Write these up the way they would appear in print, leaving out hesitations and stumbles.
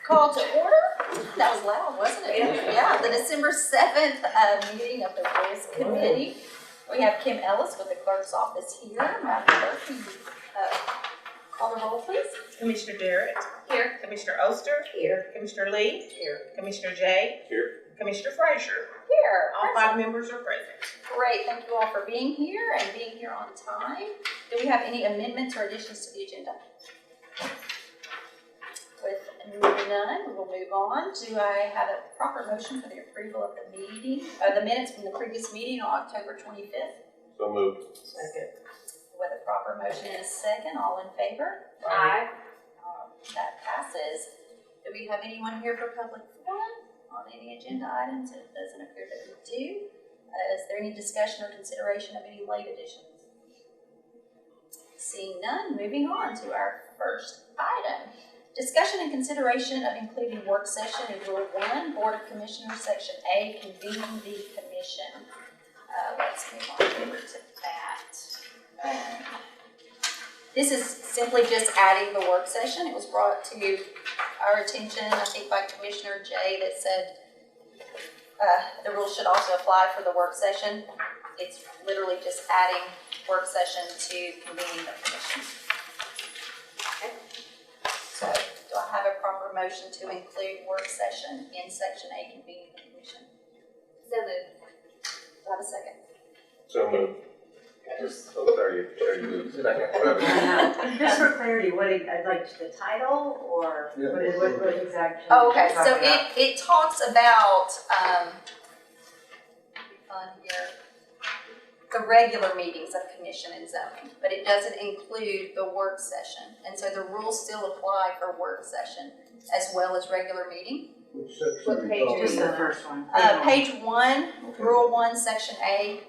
Call to order. That was loud, wasn't it? Yeah, the December 7th meeting of the Rules Committee. We have Kim Ellis with the clerk's office here. Madam Clerk, can you call the roll, please? Commissioner Jarrett. Here. Commissioner Oster. Here. Commissioner Lee. Here. Commissioner Jay. Here. Commissioner Frazier. Here. All 5 members are present. Great, thank you all for being here and being here on time. Do we have any amendments or additions to the agenda? With none, we will move on. Do I have a proper motion for the approval of the meeting, the minutes from the previous meeting on October 25th? So moved. Second. With a proper motion and a second, all in favor? Aye. That passes. Do we have anyone here for public forum on any agenda items? It doesn't appear that we do. Is there any discussion or consideration of any late additions? Seeing none, moving on to our first item. Discussion and consideration of including work session in Rule 1, Board of Commissioners, Section A, convening the commission. Let's move on over to that. This is simply just adding the work session. It was brought to our attention, I think, by Commissioner Jay that said the rule should also apply for the work session. It's literally just adding work session to convening the commission. Okay. So, do I have a proper motion to include work session in Section A, convening the commission? So moved. Do I have a second? So moved. Sorry, second, whatever. Just for clarity, I'd like the title or what exactly? Oh, okay, so it talks about, on here, the regular meetings of commission and zoning, but it doesn't include the work session. And so the rules still apply for work session as well as regular meeting. Which section? What page is the first one? Page 1, Rule 1, Section A.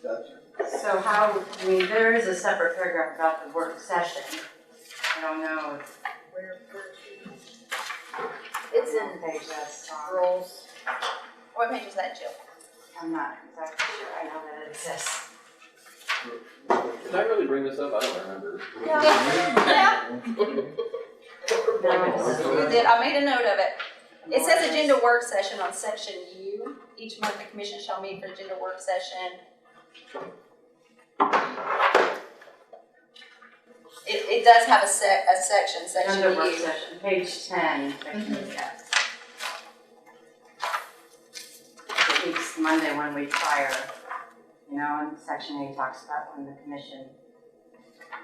Gotcha. So there is a separate paragraph about the work session. I don't know where It's in in page that's on. rules. What page is that, Jill? I'm not exactly sure. I know that it exists. Did I really bring this up? I don't remember. Yeah. You did. I made a note of it. It says agenda work session on Section U. Each month the commission shall meet for agenda work session. It does have a section, Section Under work U. session, page 10. At least Monday, 1 week prior. You know, and Section A talks about when the commission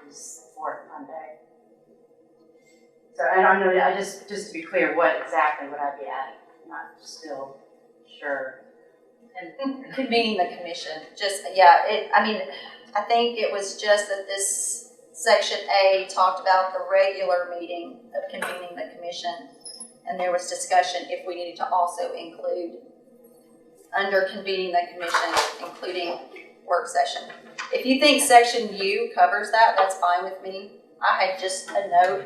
is the fourth Monday. So I don't know, just to be clear, what exactly would I be adding? I'm not still sure. And convening the commission, I think it was just that this Section A talked about the regular meeting of convening the commission, and there was discussion if we needed to also include, under convening the commission, including work session. If you think Section U covers that, that's fine with me. I had just a note.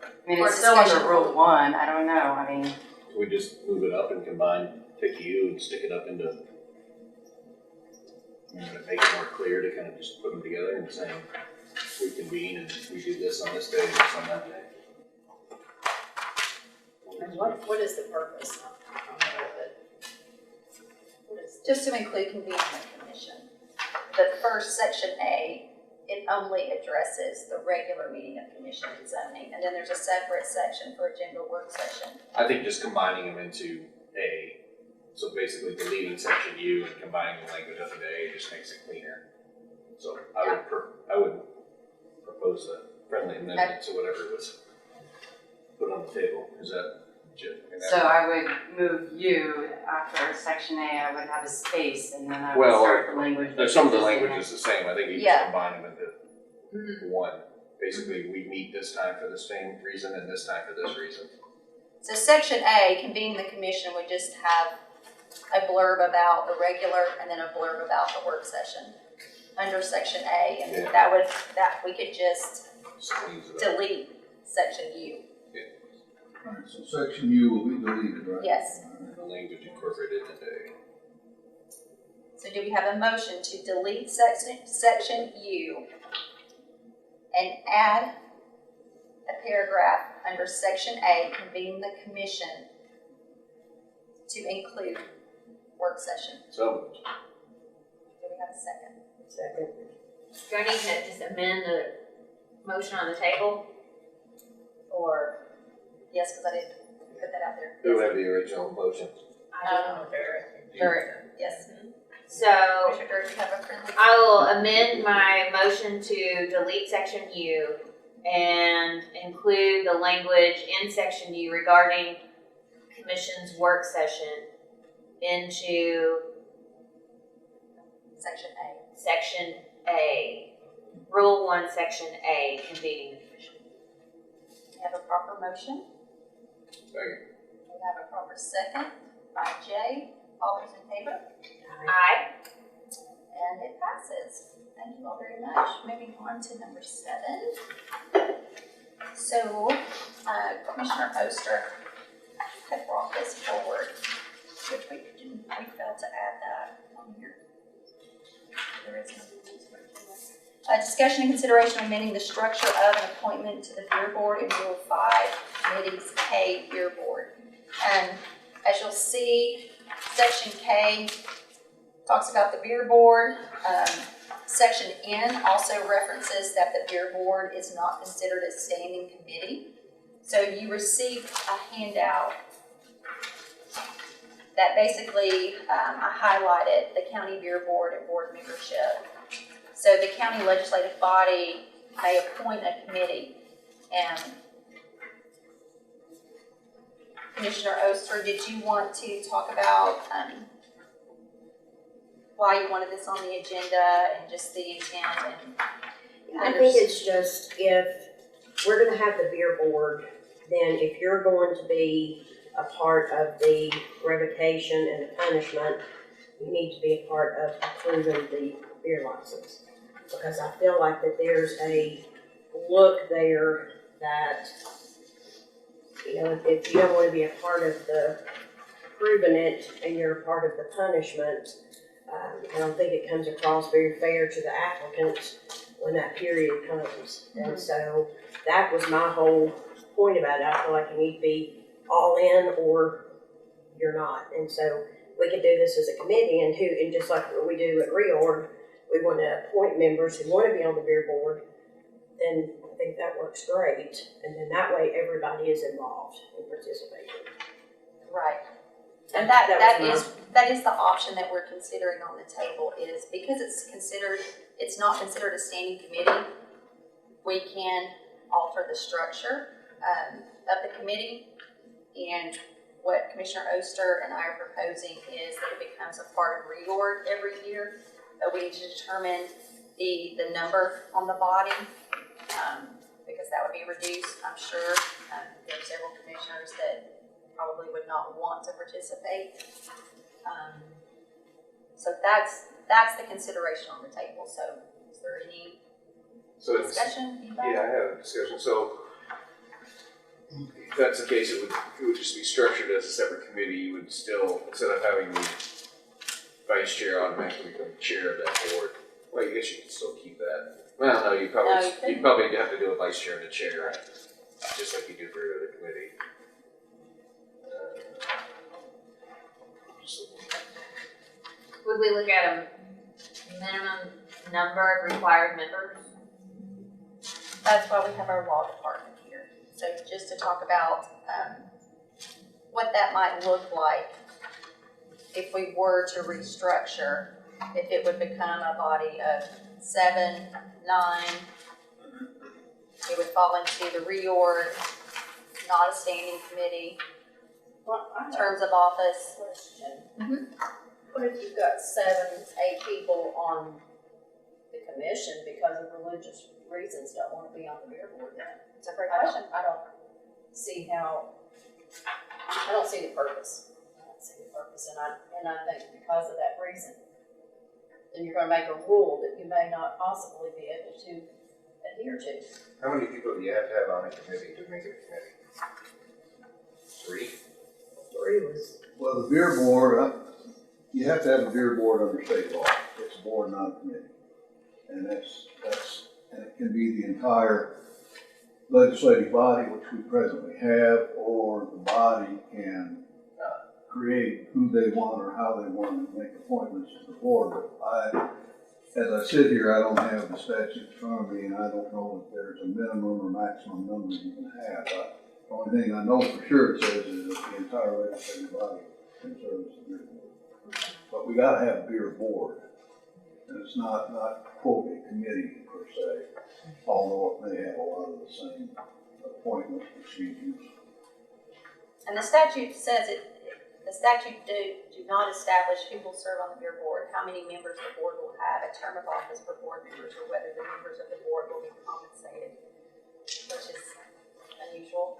I mean, For it's still under discussion. Rule 1, I don't know, I mean. Can we just move it up and combine, take U and stick it up into, it makes it more clear to kind of just put them together and saying, we convene and we do this on this day and this on that day. And what is the purpose? Just to include convening the commission. The first Section A, it only addresses the regular meeting of commission and zoning, and then there's a separate section for agenda work session. I think just combining them into A, so basically deleting Section U and combining the language of the A just makes it cleaner. So I would propose a friendly amendment to whatever was put on the table. Is that legit? So I would move U after Section A, I would have a space, and then I would Well, start the language. Some of the language is the same. I think you Yeah. just combine them into one. Basically, we meet this time for the same reason and this time for this reason. So Section A, convening the commission, would just have a blurb about the regular and then a blurb about the work session under Section A, and Yeah. we could just Just cleans it up. delete Section U. Alright, so section U will be deleted, right? Yes. The language incorporated into A. So do we have a motion to delete Section U and add a paragraph under section A, convene the commission to include work session. So, Do we have a second? Second. Do I need to just amend the motion on the table? Or, Yes, because I did put that out there. who had the original motion? Very good, yes. so Commissioner Dirk, you have a friendly? I will amend my motion to delete section U and include the language in section U regarding commission's work session into Section A. section A. Rule 1, section A, convening the commission. We have a proper motion. Second. We have a proper second by Jay. All those in favor? Aye. And it passes. Thank you all very much. Moving on to number 7. So, Commissioner Oster had brought this forward, which we failed to add that on here. There is no. Discussion and consideration of amending the structure of an appointment to the Beer Board in Rule 5, Committees K Beer Board. And as you'll see, Section K talks about the Beer Board. Section N also references that the Beer Board is not considered a standing committee. So you received a handout that basically, I highlighted the County Beer Board and board membership. So the county legislative body may appoint a committee, and Commissioner Oster, did you want to talk about why you wanted this on the agenda and just the intent and I think it's just, if we're gonna have the beer board, then if you're going to be a part of the revocation and the punishment, you need to be a part of approving the beer license. Because I feel like that there's a look there that, you know, if you don't wanna be a part of the proving it and you're a part of the punishment, I don't think it comes across very fair to the applicants when that period comes. And so that was my whole point about it. I feel like you need to be all in or you're not. And so we could do this as a committee, and just like what we do at reorg, we want to appoint members who want to be on the beer board, then I think that works great. And then that way everybody is involved in participating. right. And that is the option that we're considering on the table, is because it's not considered a standing committee, we can alter the structure of the committee. And what Commissioner Oster and I are proposing is that it becomes a part of reorg every year. But we need to determine the number on the body, because that would be reduced, I'm sure. There are several commissioners that probably would not want to participate. So that's the consideration on the table. So is there any discussion? Yeah, I have a discussion. So if that's the case, it would just be structured as a separate committee. You would still, instead of having the vice chair automatically become chair of that board, well, I guess you could still keep that. Well, no, you'd probably have to do a vice chair and a chair, just like you do for every other committee. Would we look at a minimum number of required members? That's why we have our law department here. So just to talk about what that might look like if we were to restructure, if it would become a body of 7, 9, it would fall into the reorg, not a standing committee, Well, I have terms of office. a question. Mhm. What if you've got 7, 8 people on the commission because of religious reasons don't want to be on the beer board then? It's a great I question. don't see how, I don't see the purpose. I don't see the purpose, and I think because of that reason, then you're gonna make a rule that you may not possibly be able to adhere to. How many people do you have to have on a committee to make it a committee? 3? 3 was. Well, the beer board, you have to have a beer board under state law. It's a board, not a committee. And and it can be the entire legislative body, which we presently have, or the body can create who they want or how they want and make appointments to the board. But as I sit here, I don't have the statute in front of me, and I don't know if there's a minimum or maximum number you can have. The only thing I know for sure it says is that the entire legislative body can serve as the beer board. But we gotta have a beer board, and it's not quote a committee per se, although it may have a lot of the same appointment procedures. And the statute says the statute do not establish who will serve on the beer board, how many members the board will have, a term of office for board members, or whether the members of the board will be compensated, which is unusual.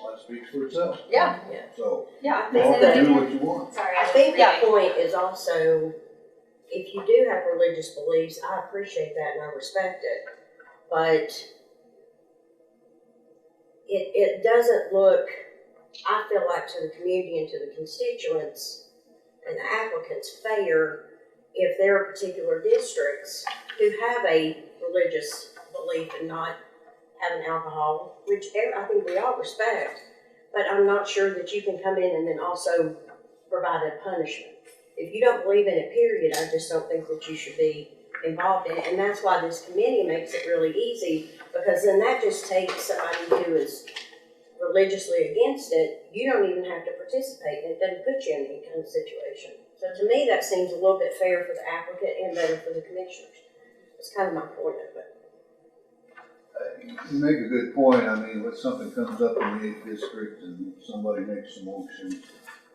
Well, that speaks for itself. Yeah. So, Yeah. I think you that- do what you want. Sorry, I think that point is also, if you do have religious beliefs, I appreciate that and I respect it, but it doesn't look, I feel like, to the community and to the constituents and the applicants fair if there are particular districts who have a religious belief in not having alcohol, which I think we all respect, but I'm not sure that you can come in and then also provide a punishment. If you don't believe in it, period, I just don't think that you should be involved in it. And that's why this committee makes it really easy, because then that just takes somebody who is religiously against it. You don't even have to participate, and it doesn't put you in any kind of situation. So to me, that seems a little bit fair for the applicant and better for the commissioners. That's kind of my point of it. You make a good point. I mean, when something comes up in the 8th district and somebody makes a motion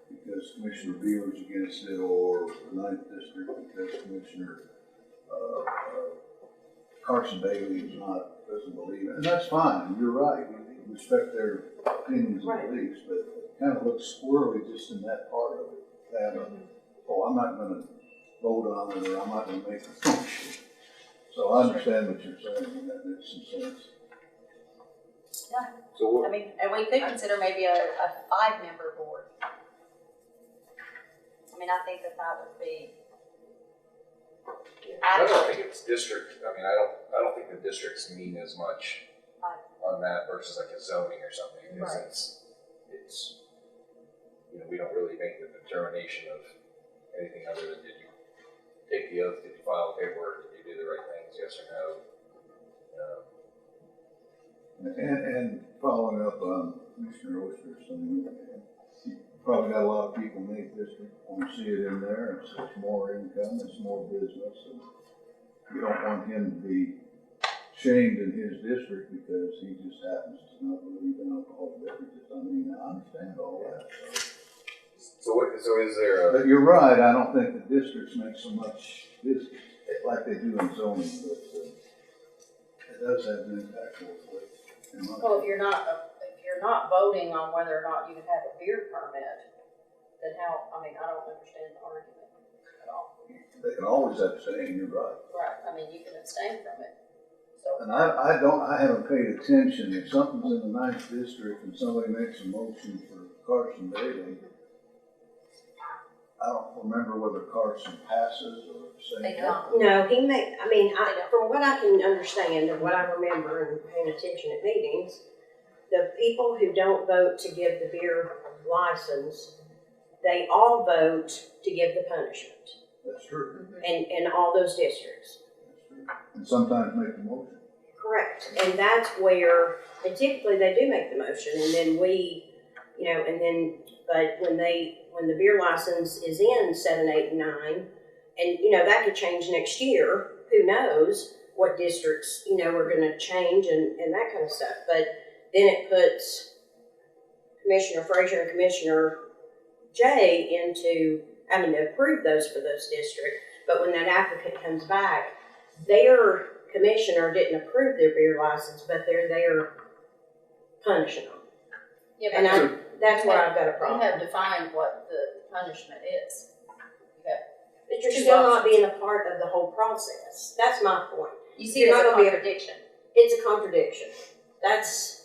because Commissioner Beeler's against it, or the 9th district because Commissioner Carson Bailey doesn't believe it, and that's fine. You're right. We respect their opinions and Right. beliefs, but it kind of looks squirrely just in that part of it. I'm not going to vote on it, or I'm not going to make a motion. So I understand what you're saying, and that makes some sense. So what, I mean, and we could consider maybe a 5-member board. I mean, I think that would be I don't adequate. think it's district, I mean, I don't think the districts mean as much on that versus like a zoning or something, because it's, you know, we don't really make the determination of anything other than, did you take the oath, did you file paperwork, did you do the right things, yes or no? And following up on Commissioner Oster's thing, you probably got a lot of people in the 8th district want to see it in there. It's more income, it's more business, and you don't want him to be shamed in his district because he just happens to not believe in alcoholic beverages. I mean, I understand all that. So is there a, But you're right, I don't think the districts make so much business like they do in zoning, but it does have an impact both ways. Well, if you're not voting on whether or not you can have a beer permit, then how, I mean, I don't understand the argument at all. They can always abstain, you're right. Right, I mean, you can abstain from it, so. And I haven't paid attention, if something's in the 9th district and somebody makes a motion for Carson Bailey, I don't remember whether Carson passes or They abstains. don't. No, from what I can understand and what I remember and paying attention at meetings, the people who don't vote to give the beer license, they all vote to give the punishment That's true, in all those districts. that's true. And sometimes make the motion. Correct, and that's where, and typically they do make the motion, and then we, you know, but when the beer license is in 7, 8, and 9, and, you know, that could change next year, who knows what districts, you know, are gonna change and that kind of stuff, but then it puts Commissioner Frazier and Commissioner Jay into having to approve those for those districts, but when that applicant comes back, their commissioner didn't approve their beer license, but they're there punishing them. Yeah, And that's where I've got a you problem. have defined what the punishment is. But you're two still not options. being a part of the whole process. That's my point. You see it You're as a not gonna be a- contradiction. It's a contradiction. That's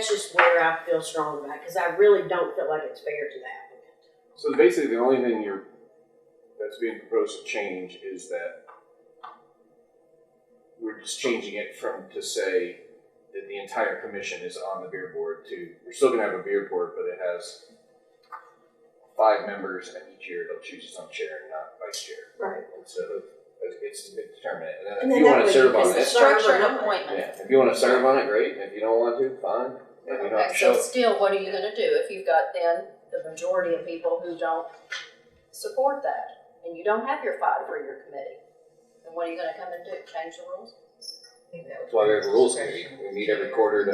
just where I feel strong about it, because I really don't feel like it's fair to the applicant. so basically the only thing that's being proposed to change is that we're just changing it to say the entire commission is on the beer board too. We're still gonna have a beer board, but it has 5 members, and each year they'll choose its own chair and not vice chair. Right. Instead of, it's determinate. And And then then if you that wanna way serve you on can it, Structure and Serve or not. appointment. yeah, if you wanna serve on it, great, and if you don't want to, fine. And you don't have Okay, to so show. still, what are you gonna do if you've got then the majority of people who don't support that? And you don't have your 5 for your committee? Then what are you gonna come and do, change the rules? That's why there's a rules committee. We meet every quarter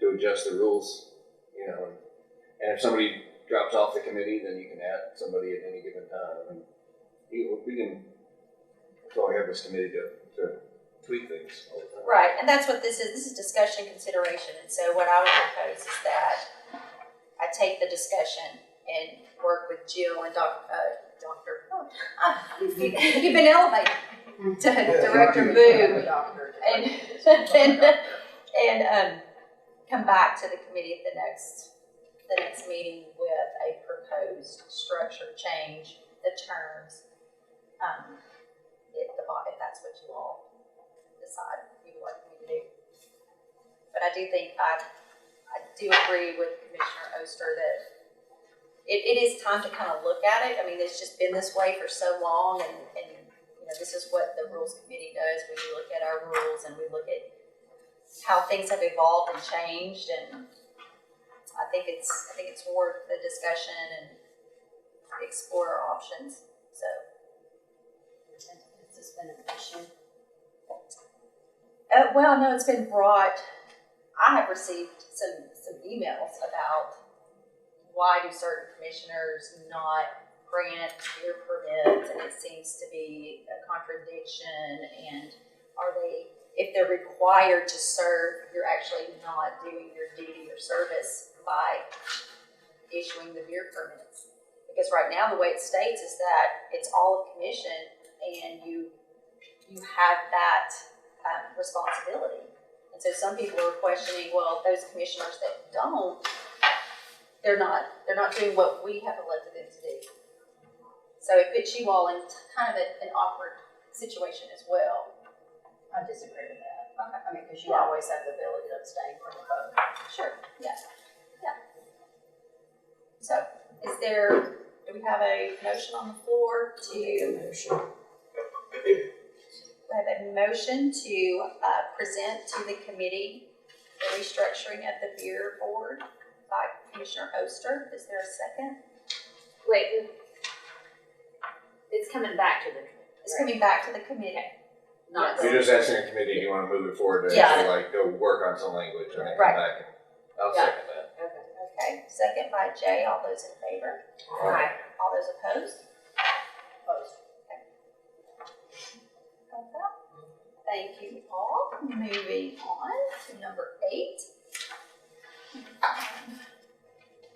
to adjust the rules, you know. And if somebody drops off the committee, then you can add somebody at any given time. I mean, we can, that's why we have this committee to tweak things all the time. Right, and that's what this is discussion consideration, and so what I would propose is that I take the discussion and work with Jill and you've been elevated to Director Boo, and come back to the committee at the next meeting with a proposed structure change, the terms, if that's what you all decide you would like me to do. But I do think I do agree with Commissioner Oster that it is time to kind of look at it. I mean, it's just been this way for so long, and you know, this is what the Rules Committee does. We look at our rules and we look at how things have evolved and changed, and I think it's worth the discussion and explore our options. So, Has this been an issue? well, no, it's been brought. I have received some emails about why do certain commissioners not grant beer permits, and it seems to be a contradiction. And if they're required to serve, you're actually not doing your duty or service by issuing the beer permits. Because right now, the way it states is that it's all a commission, and you have that responsibility. And so some people are questioning, well, those commissioners that don't, they're not doing what we have elected them to do. So it puts you all in kind of an awkward situation as well. I disagree with that. Okay. I mean, because you always have the ability to abstain from a vote. Sure. Yeah. So do we have a motion on the floor We have a motion to present to the committee the restructuring of the beer board by Commissioner Oster. Is there a second? Wait, it's coming back to the committee. It's coming back to the committee. Not You're just asking the committee, do you wanna move it forward to Yeah. actually like go work on some language and then come Right. back? I'll Yeah. second that. Okay, second by Jay. All those in favor? Aye. All those opposed? Opposed. Got that? Thank you all. Moving on to number 8.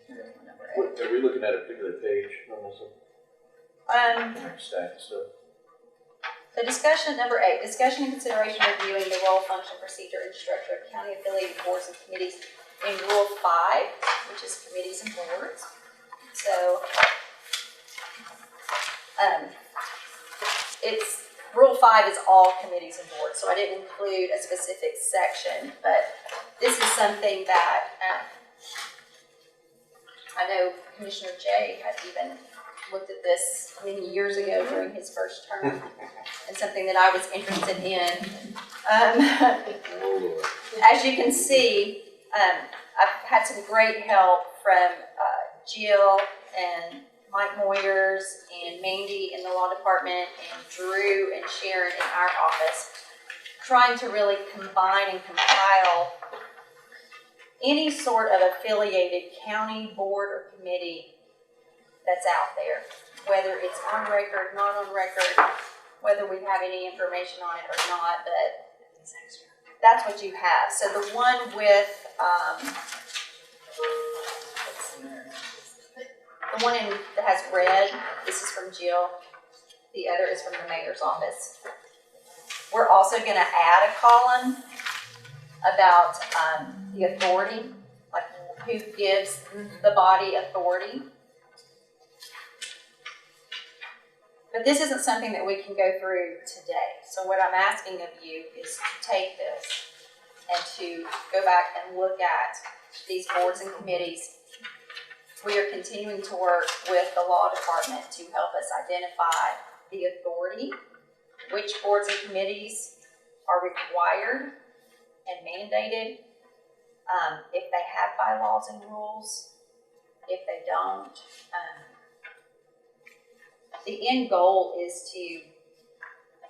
Number 8. What, are we looking at a particular page on this one? Stack and stuff. So discussion, number 8, discussion and consideration reviewing the role, function, procedure, and structure of county affiliated boards and committees in Rule 5, which is committees and boards. So, Rule 5 is all committees and boards, so I didn't include a specific section, but this is something that I know Commissioner Jay had even looked at this many years ago during his first term, and something that I was interested in. Oh, Lord. As you can see, I've had some great help from Jill and Mike Moyers and Mandy in the law department and Drew and Sharon in our office, trying to really combine and compile any sort of affiliated county board or committee that's out there, whether it's on record, not on record, whether we have any information on it or not, but that's what you have. So the one with, the one that has red, this is from Jill. The other is from the mayor's office. We're also going to add a column about the authority, like who gives the body authority. But this isn't something that we can go through today. So what I'm asking of you is to take this and to go back and look at these boards and committees. We are continuing to work with the law department to help us identify the authority, which boards and committees are required and mandated, if they have bylaws and rules, if they don't. The end goal is to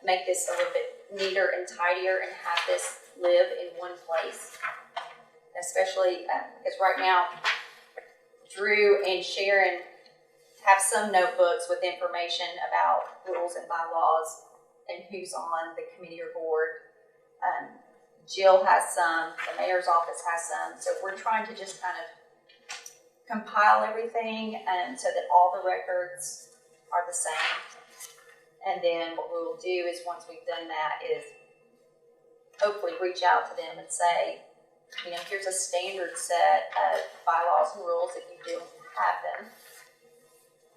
make this a little bit neater and tidier and have this live in one place. Especially because right now, Drew and Sharon have some notebooks with information about rules and bylaws and who's on the committee or board. Jill has some, the mayor's office has some, so we're trying to just kind of compile everything so that all the records are the same. And then what we will do is, once we've done that, is hopefully reach out to them and say, you know, here's a standard set of bylaws and rules if you do have them.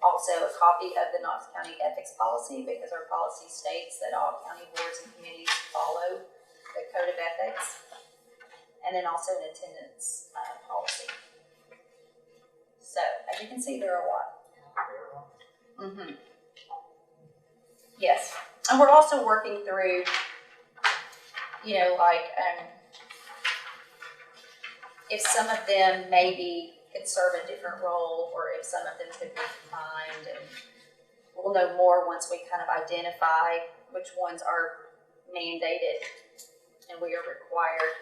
Also, a copy of the Knox County Ethics Policy, because our policy states that all county boards and committees follow the Code of Ethics. And then also an attendance policy. So, as you can see, there are a lot. Mm-hmm. Yes, and we're also working through, you know, like, if some of them maybe could serve a different role, or if some of them could be combined, and we'll know more once we kind of identify which ones are mandated and we are required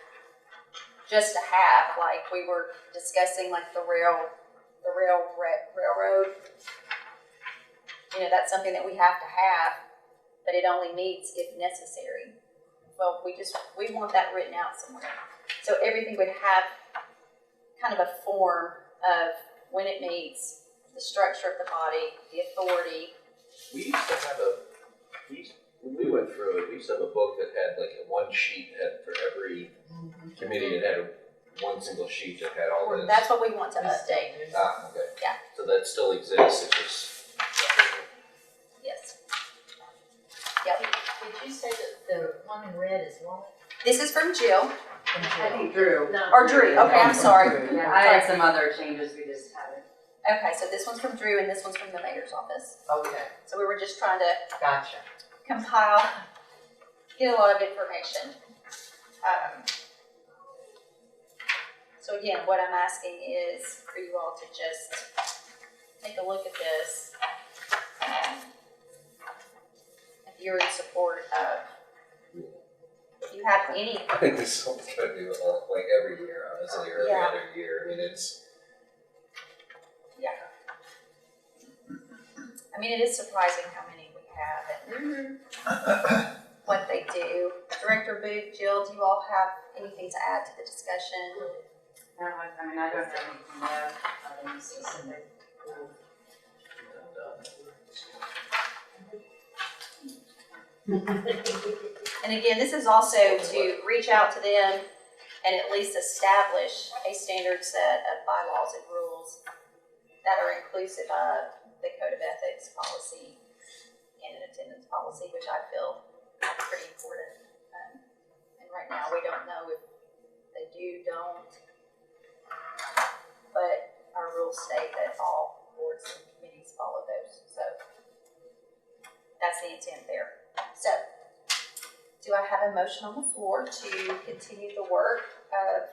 just to have. Like we were discussing, like the railroad. You know, that's something that we have to have, but it only meets if necessary. Well, we want that written out somewhere. So everything would have kind of a form of when it meets, the structure of the body, the authority. We used to have when we went through it, we used to have a book that had like one sheet that for every committee, it had one single sheet that had all this. That's what we want to update. Ah, okay. Yeah. So that still exists, it's just. Yes. Yep. Did you say that the one in red is what? This is from Jill. I think Drew. No. Or Drew, okay, I'm sorry. Yeah, I had some other changes, we just haven't. Okay, so this one's from Drew and this one's from the mayor's office. Okay, So we were just trying to gotcha. compile, get a lot of information. So again, what I'm asking is for you all to just take a look at this. If you're in support of, if you have any. I think this is something I do like every year, honestly, or every Yeah. other year. I mean, it's. I mean, it is surprising how many we have and what they do. Director Booth, Jill, do you all have anything to add to the discussion? No, I mean, I don't have anything there, other specific. And again, this is also to reach out to them and at least establish a standard set of bylaws and rules that are inclusive of the Code of Ethics policy and an attendance policy, which I feel is pretty important. And right now, we don't know if they do, don't. But our rules state that all boards and committees follow those. So that's the intent there. So, do I have a motion on the floor to continue the work of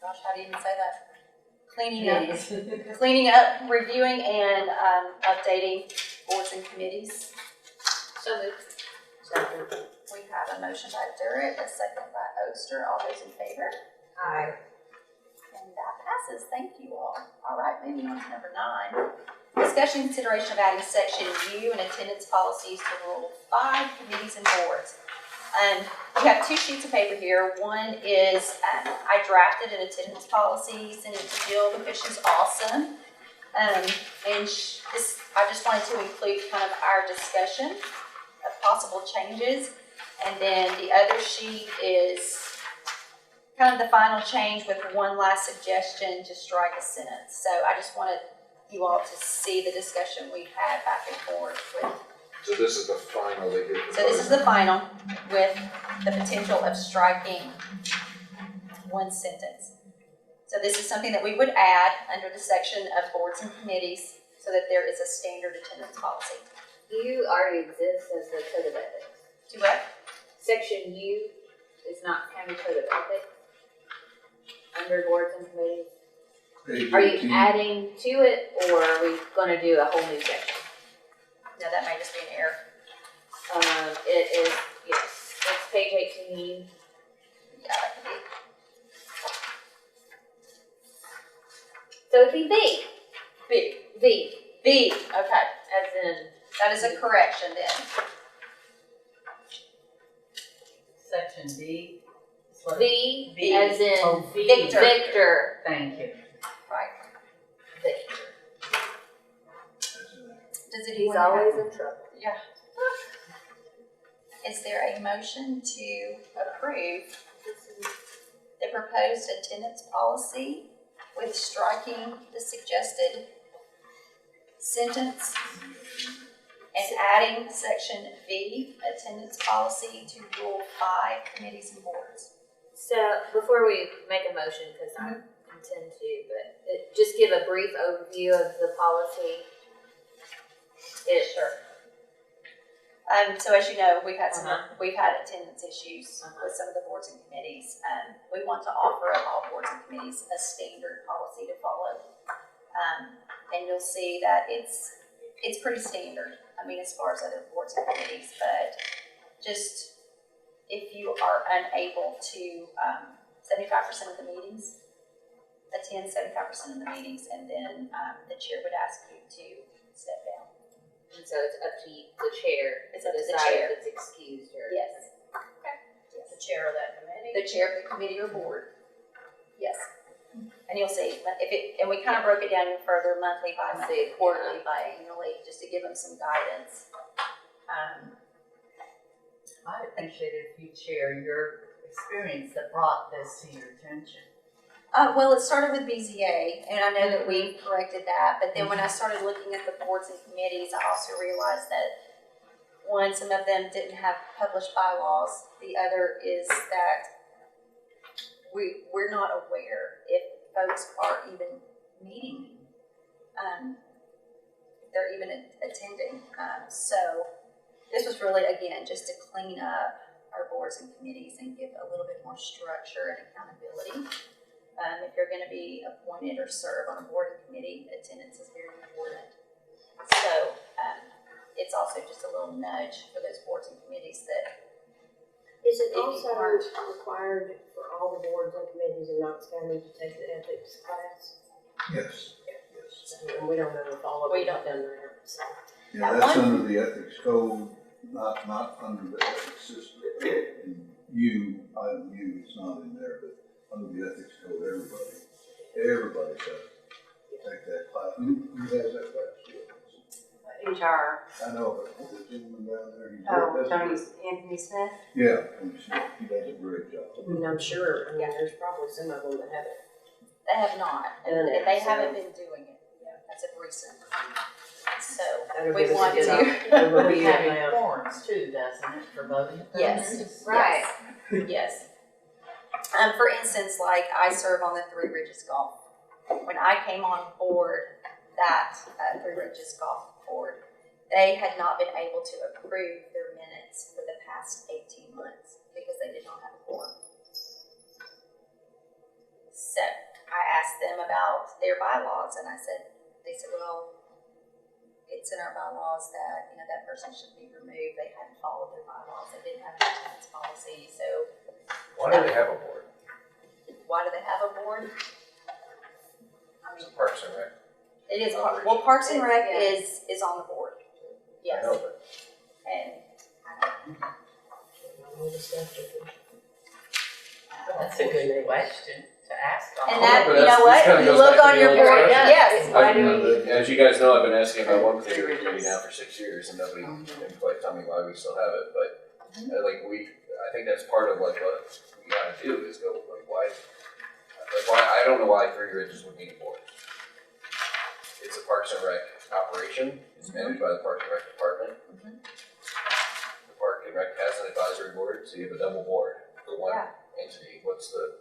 how do you even say that? Cleaning up, reviewing, and updating boards and committees? So moved. We have a motion by Durrett, a second by Oster. All those in favor? Aye. And that passes. Thank you all. All right, moving on to number 9. Discussion and consideration of adding section U and attendance policies to Rule 5, committees and boards. We have 2 sheets of paper here. One is, I drafted an attendance policy, sent it to Jill because she's awesome. I just wanted to include kind of our discussion of possible changes. And then the other sheet is kind of the final change with one last suggestion to strike a sentence. So I just wanted you all to see the discussion we've had back and forth with So this is the final that you're proposing? So this is the final with the potential of striking one sentence. So this is something that we would add under the section of boards and committees so that there is a standard attendance policy. U already exists as the code of ethics. Do what? Section U is not county code of ethics. Under boards and committees. Page Are you 18. adding to it, or are we gonna do a whole new section? No, that may just be an error. It is, yes, it's page 18. Yeah, that could be. So it'd be V. B. V, B, okay. as in, That is a correction then. Section B. V, V. as in Oh, V. Victor. Victor. Thank you. Right. Victor. Does it He's even always have- in trouble. Yeah. Is there a motion to approve the proposed attendance policy with striking the suggested sentence and adding section V, attendance policy, to rule 5, committees and boards? So before we make a motion, because I intend to, but just give a brief overview of the policy. Sure. So as you know, we've had Uh-huh. we've had attendance issues with some of the boards and committees. We want to offer all boards and committees a standard policy to follow. And you'll see that it's pretty standard. I mean, as far as other boards and committees, but just if you are unable to 75% of the meetings, attend 75% of the meetings, and then the chair would ask you to step down. And so it's up to the chair It's to up to the decide chair. if it's excused or. Yes. The chair of that committee. The chair of the committee or board. Yes. And you'll see, and we kind of broke it down even further, monthly, bi-monthly, quarterly, biannually, just to give them some guidance. I'd appreciate it if you share your experience that brought this to your attention. Well, it started with BZA, and I know that we corrected that, but then when I started looking at the boards and committees, I also realized that, one, some of them didn't have published bylaws. The other is that we're not aware if folks are even meeting, if they're even attending. So this was really, again, just to clean up our boards and committees and give a little bit more structure and accountability. If you're going to be appointed or serve on a board and committee, attendance is very important. So it's also just a little nudge for those boards and committees that Is it If you also aren't- required for all the boards and committees in Knox County to take the ethics class? Yes. And we don't know if all of We them have don't. done that, so. Yeah, That that's one- under the ethics code, not under the ethics system. In item U, it's not in there, but under the ethics code, everybody has to take that class. Who has that class? HR, I know, but the gentleman down there, he oh, does. Tony, Anthony Smith? Yeah, he does a great job. And I'm sure, I mean, there's probably some of them that haven't. they have not, and Done it, they so- haven't been doing it as of recent. So That'll we give us a want good to. overview of County that. forms too, doesn't it, for voting? Yes. purposes? Right. Yes. For instance, like I serve on the Three Ridges Golf. When I came on board that Three Ridges Golf Board, they had not been able to approve their minutes for the past 18 months because they did not have a quorum. So I asked them about their bylaws, and they said, well, it's in our bylaws that, that person should be removed. They hadn't followed their bylaws. They didn't have an attendance policy. So Why do they have a board? why do they have a board? I It's mean, a Parks and Rec. it is, well, Parks and Rec Yeah. is on the board. I Yes. know, but And That's a good question to ask. all. And that, but you that's- know what, this kinda you goes look back to on the your old board, discussion. yes. Why do we? As you guys know, I've been asking about one particular committee now for 6 years, and nobody can quite tell me why we still have it. But I think that's part of like what we gotta do is go like why I don't know why Three Ridges would need a board. It's a Parks and Rec operation is managed by the Park and Rec Department. The Park and Rec has an advisory board, so you have a double board for one Yeah. entity. What's the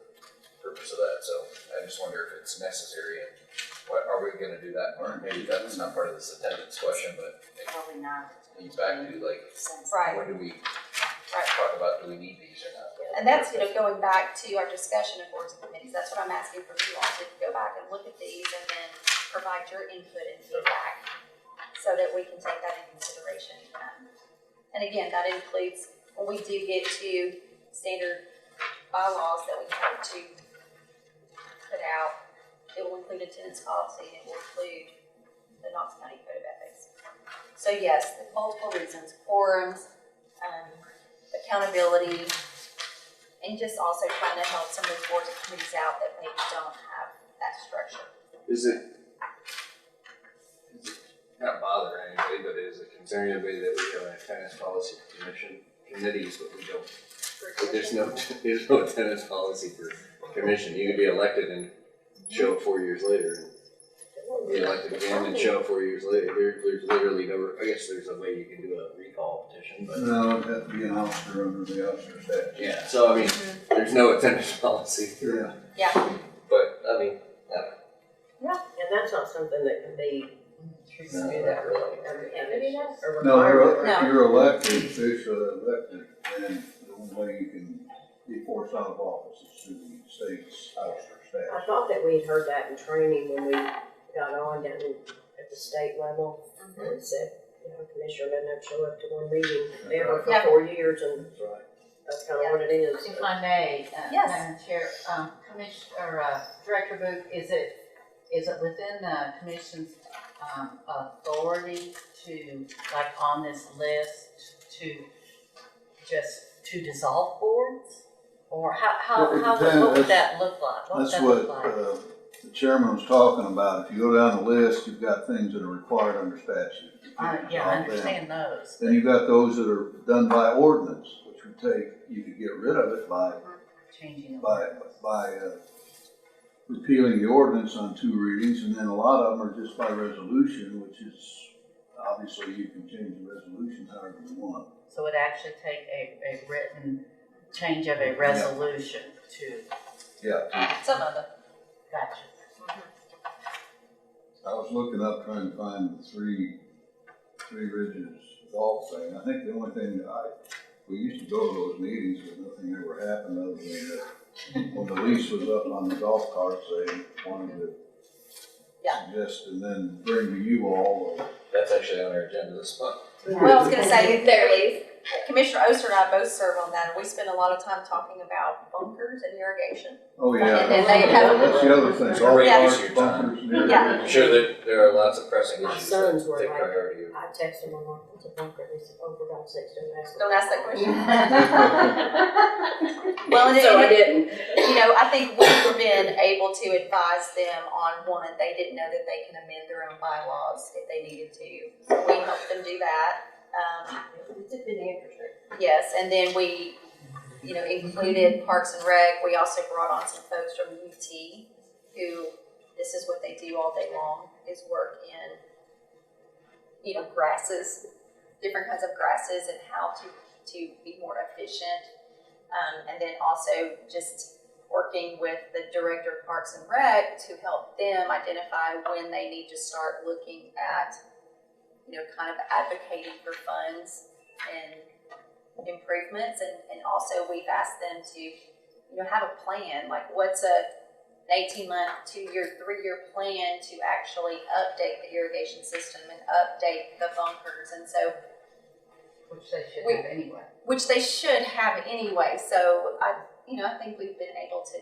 purpose of that? So I just wonder if it's necessary and what, are we gonna do that part? Maybe that's not part of this attendance question, but Probably not. it's back to like, Sense. Right. when do we Right. talk about, do we need these or not? And that's, going back to our discussion of boards and committees, that's what I'm asking from you all, to go back and look at these and then provide your input and feedback so that we can take that in consideration. And again, that includes, when we do get to standard bylaws that we have to put out, it will include attendance policy, and it will include the Knox County Code of Ethics. So yes, multiple reasons, quorums, accountability, and just also trying to help some of those boards and committees out that maybe don't have that structure. Is it not bother anybody, but is it concern anybody that we have an attendance policy commission committees, but we don't? But there's no attendance policy for commission. You can be elected and show up 4 years later, and be elected again and show up 4 years later. There's literally no, I guess there's a way you can do a recall petition, but. No, it'd have to be an officer under the officer statute. Yeah, so I mean, there's no attendance policy. Yeah. But, I mean, And that's not something that can be, no, not really. or No, required. you're elected, officially elected, and the only way you can be forced out of office is through the state's officer I statute. thought that we'd heard that in training when we got on down at the state level. And it said, commissioner doesn't have to show up to one meeting ever for Yeah. 4 years, and That's right. that's kind of what it is. If I may, Yes. Madam Chair, Director Booth, is it within the commission's authority to, like on this list, to dissolve boards? Or what would that look like? What would That's that what, look like? the chairman was talking about. If you go down the list, you've got things that are required under statute. You can't Yeah, I dissolve them. understand those. Then you've got those that are done by ordinance, which would take, you could get rid of it by Changing. repealing the ordinance on 2 readings, and then a lot of them are just by resolution, which is, obviously you can change the resolution however you want. So it actually take a written change of a resolution to, Yeah, Some of them. gotcha. I was looking up trying to find the Three Ridges golf thing. I think the only thing we used to go to those meetings, but nothing ever happened other than that when the lease was up on the golf carts, they wanted to suggest and then bring to you all. That's actually on our agenda this month. Well, I was gonna say, Commissioner Oster and I both serve on that, and we spend a lot of time talking about bunkers and irrigation. Oh, yeah. And they have- That's the other thing. It's already Golf used your carts, time. bunkers, and Yeah. everything. I'm sure that there are lots of pressing My issues sons that were take like- priority. I texted them, I'm like, what's a bunker? They said, oh, for God's sakes, don't ask. Don't ask that question. Well, and So I didn't. I think we've been able to advise them on one, they didn't know that they can amend their own bylaws if they needed to. So we helped them do that. It's been interesting. Yes, and then we, included Parks and Rec. We also brought on some folks from UT who, this is what they do all day long, is work in, grasses, different kinds of grasses and how to be more efficient. And then also just working with the director of Parks and Rec to help them identify when they need to start looking at, kind of advocating for funds and improvements. And also we've asked them to, have a plan, like what's an 18-month, 2-year, 3-year plan to actually update the irrigation system and update the bunkers. And so, Which they should have anyway. which they should have anyway. So I think we've been able to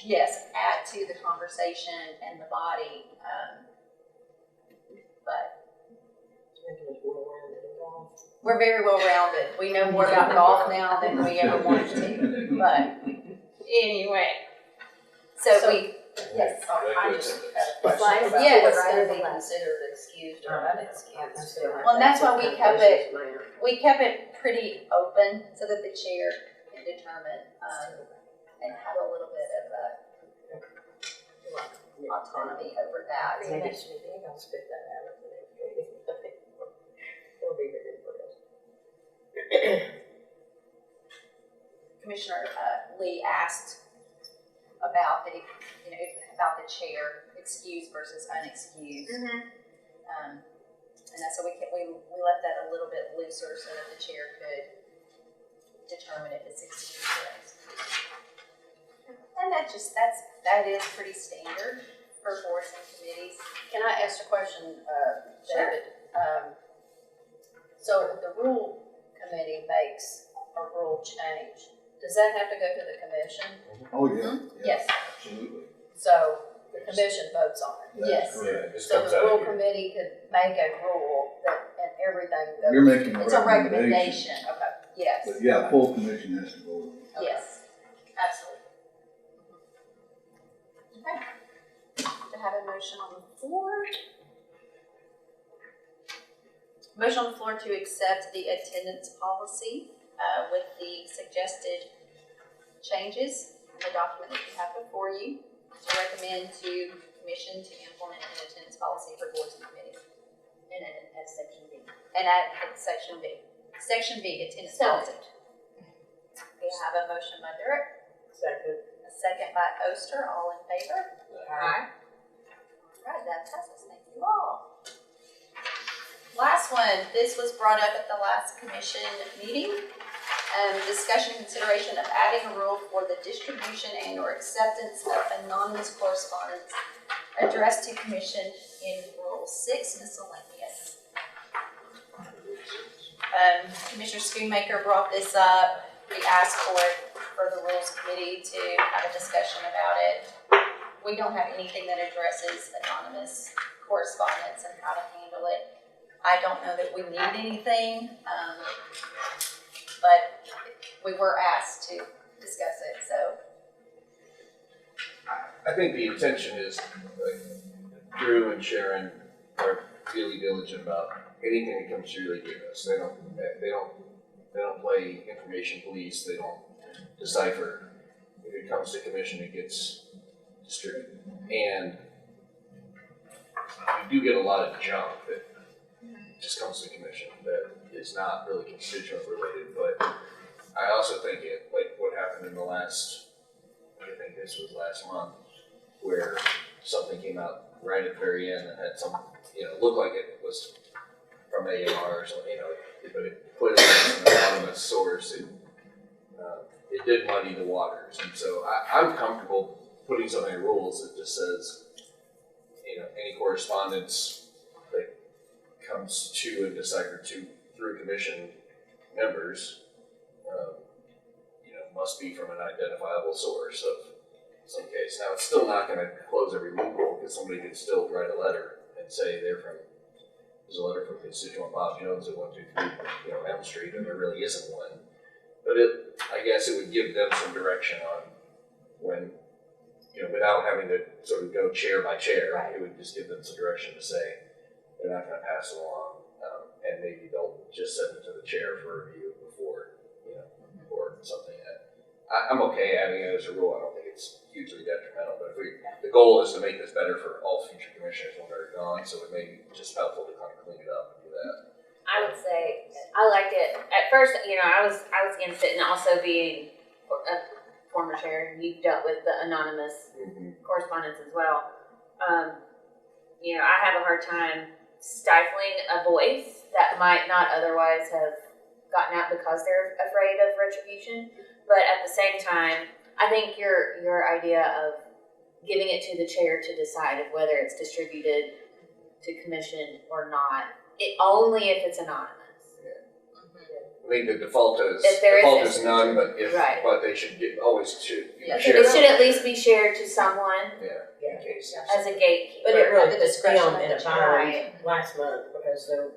yes, add to the conversation and the body. But Making us more rounded and golf. we're very well rounded. We know more about golf now than we ever wanted to. But anyway, so we, yes. I just had a Yes. question about Yes. what's gonna be considered excused or unexcused. Well, and that's why we kept it pretty open so that the chair can determine, and have a little bit of autonomy over that. Maybe I'll spit that out. Commissioner Lee asked about about the chair, excused versus unexcused. And that's, so we left that a little bit looser so that the chair could determine if it's excused or unexcused. And that is pretty standard for boards and committees. Can I ask a question, David? So if the rule committee makes a rule change, does that have to go to the commission? Oh, yeah. Yes, Absolutely. So the commission votes on it? yes. Yeah, it just So comes the out rule of here. committee could make a rule that, and everything goes? You're making a It's a recommendation, recommendation, Okay, yes, but yeah, full commission has to vote. yes, absolutely. Okay. To have a motion on the floor. Motion on the floor to accept the attendance policy with the suggested changes in the document that you have before you, to recommend to commission to implement an attendance policy for boards and committees. And at section B. And at section B. Section B, attendance policy. We have a motion by Durrett, Second. a second by Oster, all in favor? Aye. All right, that passes, thank you all. Last one, this was brought up at the last commission meeting. Discussion and consideration of adding a rule for the distribution and or acceptance of anonymous correspondence addressed to commission in Rule 6 miscellaneous. Commissioner Schoonmaker brought this up. We asked for the Rules Committee to have a discussion about it. We don't have anything that addresses anonymous correspondence and how to handle it. I don't know that we need anything, but we were asked to discuss it, so. I think the intention is, like, Drew and Sharon are really diligent about anything that comes through, they give us. They don't play information police, they don't decipher. If it comes to commission, it gets distributed. And we do get a lot of junk that just comes to commission that is not really constituent related, but I also think it, like what happened in the last, I think this was last month, where something came out right at the very end that had some, looked like it was from AMR or something, but it clearly was an anonymous source. It did muddy the waters, and so I'm comfortable putting something in rules that just says, any correspondence that comes to and deciphered through commission members, must be from an identifiable source of some case. Now, it's still not going to close every loophole, because somebody could still write a letter and say there's a letter from constituent Bob Jones at 123, Elm Street, and there really isn't one. But I guess it would give them some direction on when, without having to sort of go chair by chair, it would just give them some direction to say they're not going to pass it along, and maybe they'll just send it to the chair for review before, or something. I'm okay adding it as a rule. I don't think it's hugely detrimental, but the goal is to make this better for all future commissioners when they're gone, so it may be just helpful to kind of clean it up and do that. I would say I liked it. At first, I was against it, and also being a former chair, you've dealt with the anonymous correspondence as well. I have a hard time stifling a voice that might not otherwise have gotten out because they're afraid of retribution. But at the same time, I think your idea of giving it to the chair to decide of whether it's distributed to commission or not, only if it's anonymous. I think the default is none, but but they should always should Yeah, share. It should at least be shared to someone in case. as a gatekeeper. But it really At the puts discretion them of in the a chair. bind last month, because they're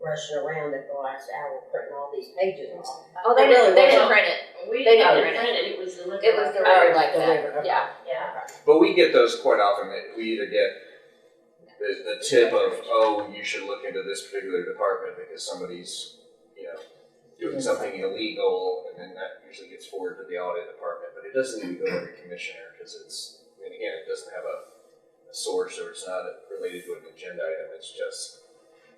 rushing around at the last hour printing all these pages off. Oh, they really didn't wasn't. print it. We They didn't didn't print it, it was delivered. It was delivered like that. Delivered, okay. Yeah. But we get those quite often. That we either get the tip of, you should look into this particular department because somebody's, doing something illegal, and then that usually gets forwarded to the audit department. But it doesn't need to go to every commissioner, because it doesn't have a source, or it's not related to an agenda item. It's just,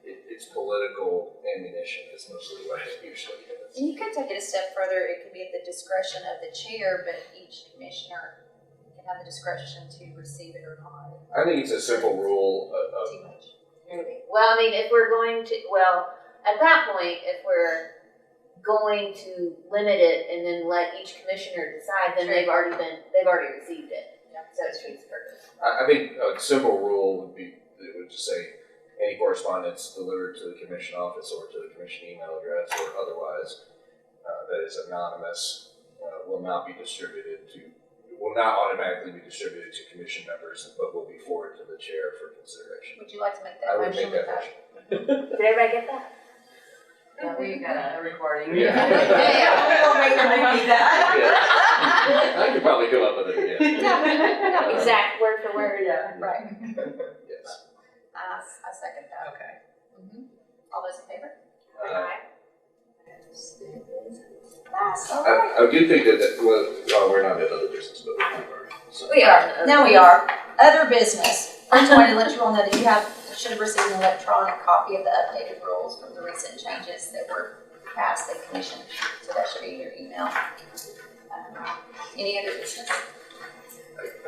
it's political ammunition is mostly what it usually is. And you could take it a step further, it could be at the discretion of the chair, but each commissioner can have the discretion to receive it or not. I think it's a simple rule of Too much. Well, I mean, if we're going to, well, at that point, if we're going to limit it and then let each commissioner decide, then they've already received it. So it defeats the purpose. I think a simple rule would be, it would just say, any correspondence delivered to the commission office or to the commission email address or otherwise that is anonymous will not automatically be distributed to commission members, but will be forwarded to the chair for consideration. Would you like to make I that would motion make with that that? motion. Did everybody get that? Yeah, we got a recording. Yeah. We'll make them repeat that. Yeah. I could probably come up with it again. No, Exact word for word. Yeah. right. Yes. I second that. Okay. All those in favor? I, All right. I do think that, well, we're not in other business, but we are. So. We are. Now we are. Other business. First, I want to let you all know that you should have received an electronic copy of the updated rules from the recent changes that were passed the commission. So that should be in your email. Any other business?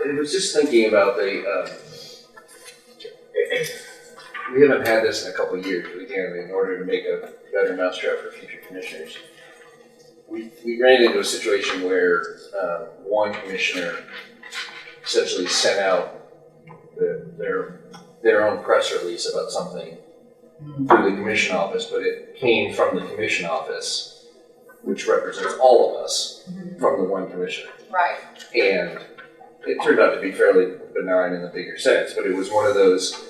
I was just thinking about we haven't had this in a couple of years, but again, in order to make a better mousetrap for future commissioners, we ran into a situation where one commissioner essentially sent out their own press release about something through the commission office, but it came from the commission office, which represents all of us, from the one commissioner. Right. And it turned out to be fairly benign in the bigger sense, but it was one of those,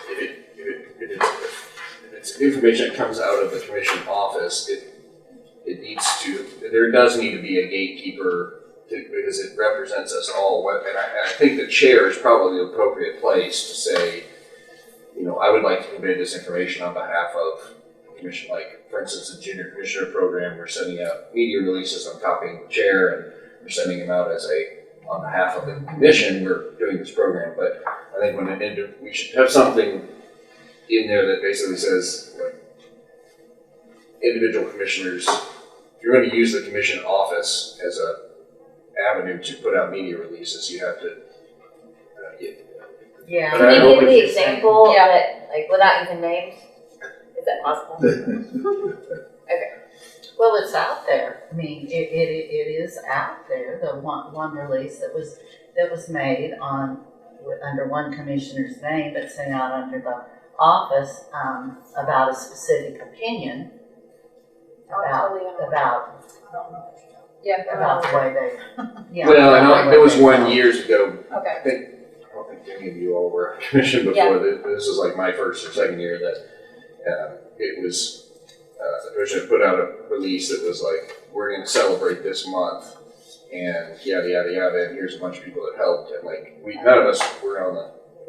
if it's information that comes out of the commission office, there does need to be a gatekeeper because it represents us all. And I think the chair is probably the appropriate place to say, I would like to convey this information on behalf of the commission. Like, for instance, the junior commissioner program, we're sending out media releases, I'm copying the chair, and we're sending them out on behalf of the commission, we're doing this program. But I think we should have something in there that basically says, like, individual commissioners, if you're going to use the commission office as a avenue to put out media releases, you have to Yeah. But Can I you hope give the example Yeah. that, like, without using names? Is that possible? Well, it's out there. I mean, it is out there. The one release that was made under one commissioner's name, but sent out under the office about a specific opinion about the way they. Yeah, Well, I know there was they one felt. years ago. Okay. I don't think any of you all were on commission before. Yeah. This was like my first or second year that it was. The commission put out a release that was like, "We're going to celebrate this month," and yada yada yada. And here's a bunch of people that helped, and like none of us were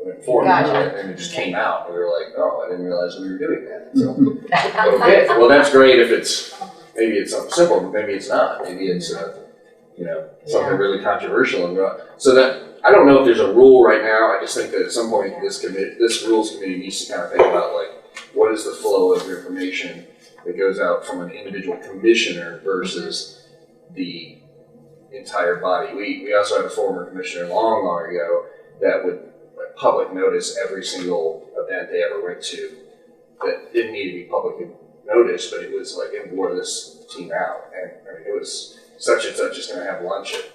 informed of it, and it just came out. We were like, "Oh, I didn't realize we were doing that." So, okay, well that's great if maybe it's something simple, but maybe it's not. Maybe it's something really controversial. And so that I don't know if there's a rule right now. I just think that at some point this rules committee needs to kind of think about like what is the flow of information that goes out from an individual commissioner versus the entire body. We also had a former commissioner long ago that would public notice every single event they ever went to that didn't need to be publicly noticed, but it was like it wore this team out. And I mean, it was such and such is going to have lunch at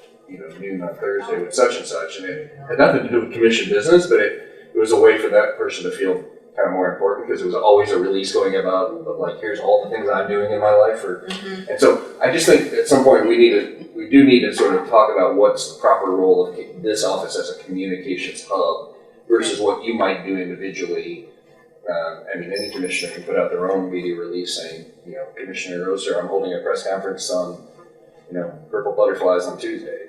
noon on Thursday with such and such, and it had nothing to do with commission business, but it was a way for that person to feel kind of more important because it was always a release going about of like, here's all the things I'm doing in my life. And so I just think at some point we do need to sort of talk about what's the proper role of this office as a communications hub versus what you might do individually. I mean, any commissioner can put out their own media release saying, Commissioner Oster, I'm holding a press conference on, purple butterflies on Tuesday,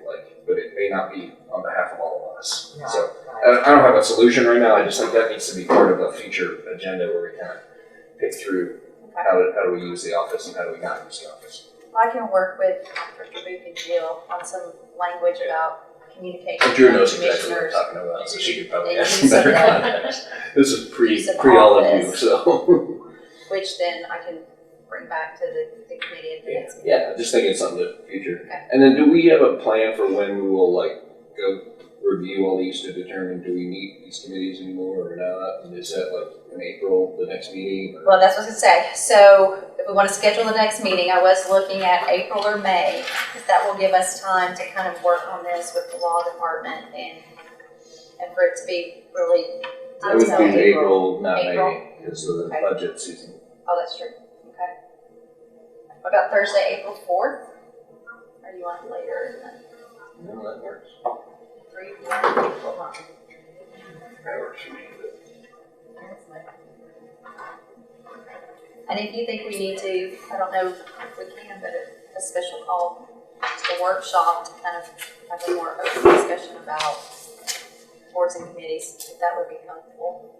but it may not be on behalf of all of us. Right, So right. I don't have a solution right now. I just think that needs to be part of a future agenda where we kind of pick through how do we use the office and how do we not use the office. I can work with Dr. Booth and Jill on some language about communication But Drew from knows exactly what I'm commissioners. talking about, so she could probably and add some use of better the- context. This is pre use of all of you, office. so. Which then I can bring back to the committee at the next meeting. Yeah, just thinking something to the future. Okay. And then do we have a plan for when we will like go review all these to determine do we need these committees anymore or not? And is that like in April, the next meeting? Or? Well, that's what I was gonna say. So if we want to schedule the next meeting, I was looking at April or May, because that will give us time to kind of work on this with the law department and for it to be really I would detailed. do April, not April. May, because of the Okay. budget season. Oh, that's true. Okay. What about Thursday, April 4th? Or do you want it later? No, that works. 3 p.m.? Hold on. That works for me. And if you think we need to, I don't know if we can, but a special call, just a workshop to kind of have a more open discussion about boards and committees, if that would be comfortable.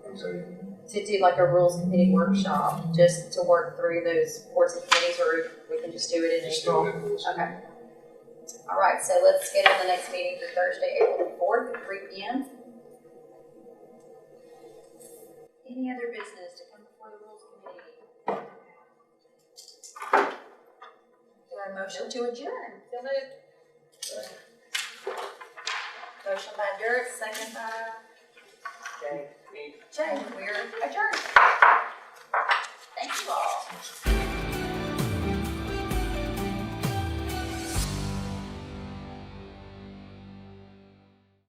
I'm sorry. To do like a rules committee workshop, just to work through those boards and committees, or we can just do it in Just April. do it. We'll see. Okay. All right, so let's schedule the next meeting for Thursday, April the 4th at 3 p.m. Any other business to come before the rules committee? Is there a motion to adjourn? So moved. Motion by Dirk, second by Jay. We're adjourned. Thank you all.